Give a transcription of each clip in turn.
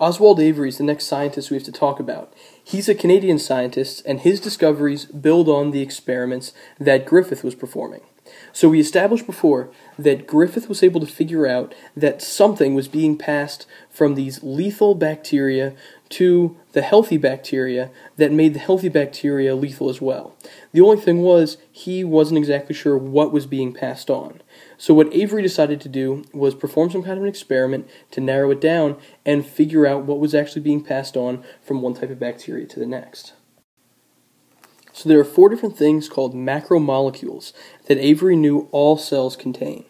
Oswald Avery is the next scientist we have to talk about. He's a Canadian scientist, and his discoveries build on the experiments that Griffith was performing. So we established before that Griffith was able to figure out that something was being passed from these lethal bacteria to the healthy bacteria that made the healthy bacteria lethal as well. The only thing was, he wasn't exactly sure what was being passed on. So what Avery decided to do was perform some kind of an experiment to narrow it down and figure out what was actually being passed on from one type of bacteria to the next. So there are 4 different things called macromolecules that Avery knew all cells contain.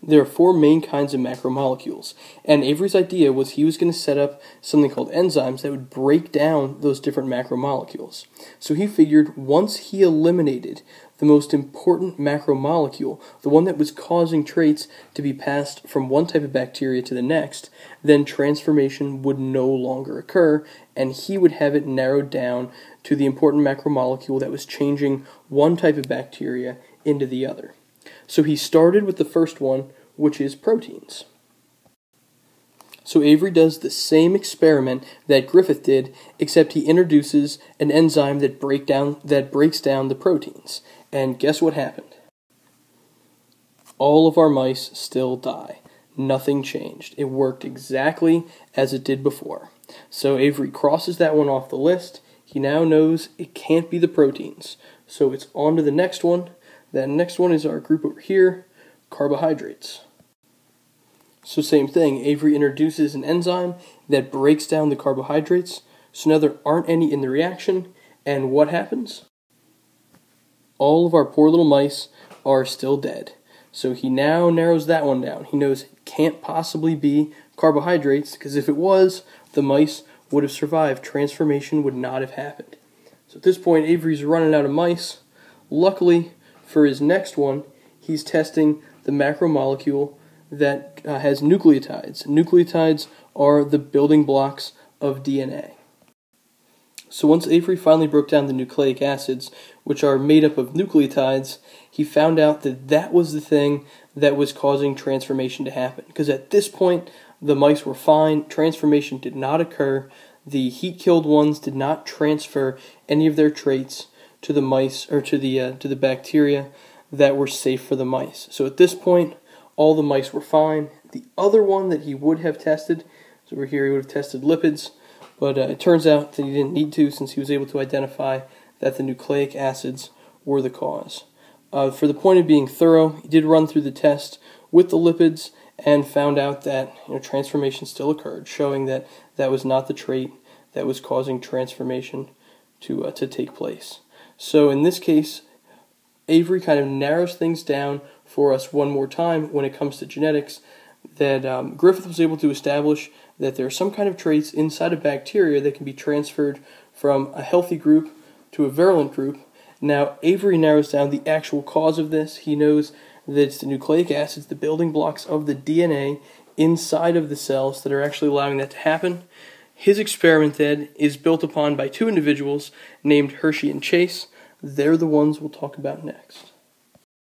There are 4 main kinds of macromolecules, and Avery's idea was he was going to set up something called enzymes that would break down those different macromolecules. So he figured once he eliminated the most important macromolecule, the one that was causing traits to be passed from one type of bacteria to the next, then transformation would no longer occur, and he would have it narrowed down to the important macromolecule that was changing one type of bacteria into the other. So he started with the first one, which is proteins. So Avery does the same experiment that Griffith did, except he introduces an enzyme that breaks down the proteins. And guess what happened? All of our mice still die. Nothing changed. It worked exactly as it did before. So Avery crosses that one off the list. He now knows it can't be the proteins. So it's on to the next one. That next one is our group over here, carbohydrates. So same thing, Avery introduces an enzyme that breaks down the carbohydrates, so now there aren't any in the reaction, and what happens? All of our poor little mice are still dead. So he now narrows that one down. He knows it can't possibly be carbohydrates, because if it was, the mice would have survived. Transformation would not have happened. So at this point, Avery's running out of mice. Luckily, for his next one, he's testing the macromolecule that has nucleotides. Nucleotides are the building blocks of DNA. So once Avery finally broke down the nucleic acids, which are made up of nucleotides, he found out that that was the thing that was causing transformation to happen. Because at this point, the mice were fine, transformation did not occur, the heat-killed ones did not transfer any of their traits to the mice, or to the bacteria that were safe for the mice. So at this point, all the mice were fine. The other one that he would have tested, so over here he would have tested lipids, but it turns out that he didn't need to, since he was able to identify that the nucleic acids were the cause. For the point of being thorough, he did run through the test with the lipids and found out that transformation still occurred, showing that that was not the trait that was causing transformation to take place. So in this case, Avery kind of narrows things down for us one more time when it comes to genetics, that Griffith was able to establish that there are some kind of traits inside of bacteria that can be transferred from a healthy group to a virulent group. Now, Avery narrows down the actual cause of this. He knows that it's the nucleic acids, the building blocks of the DNA inside of the cells that are actually allowing that to happen. His experiment then is built upon by 2 individuals named Hershey and Chase. They're the ones we'll talk about next.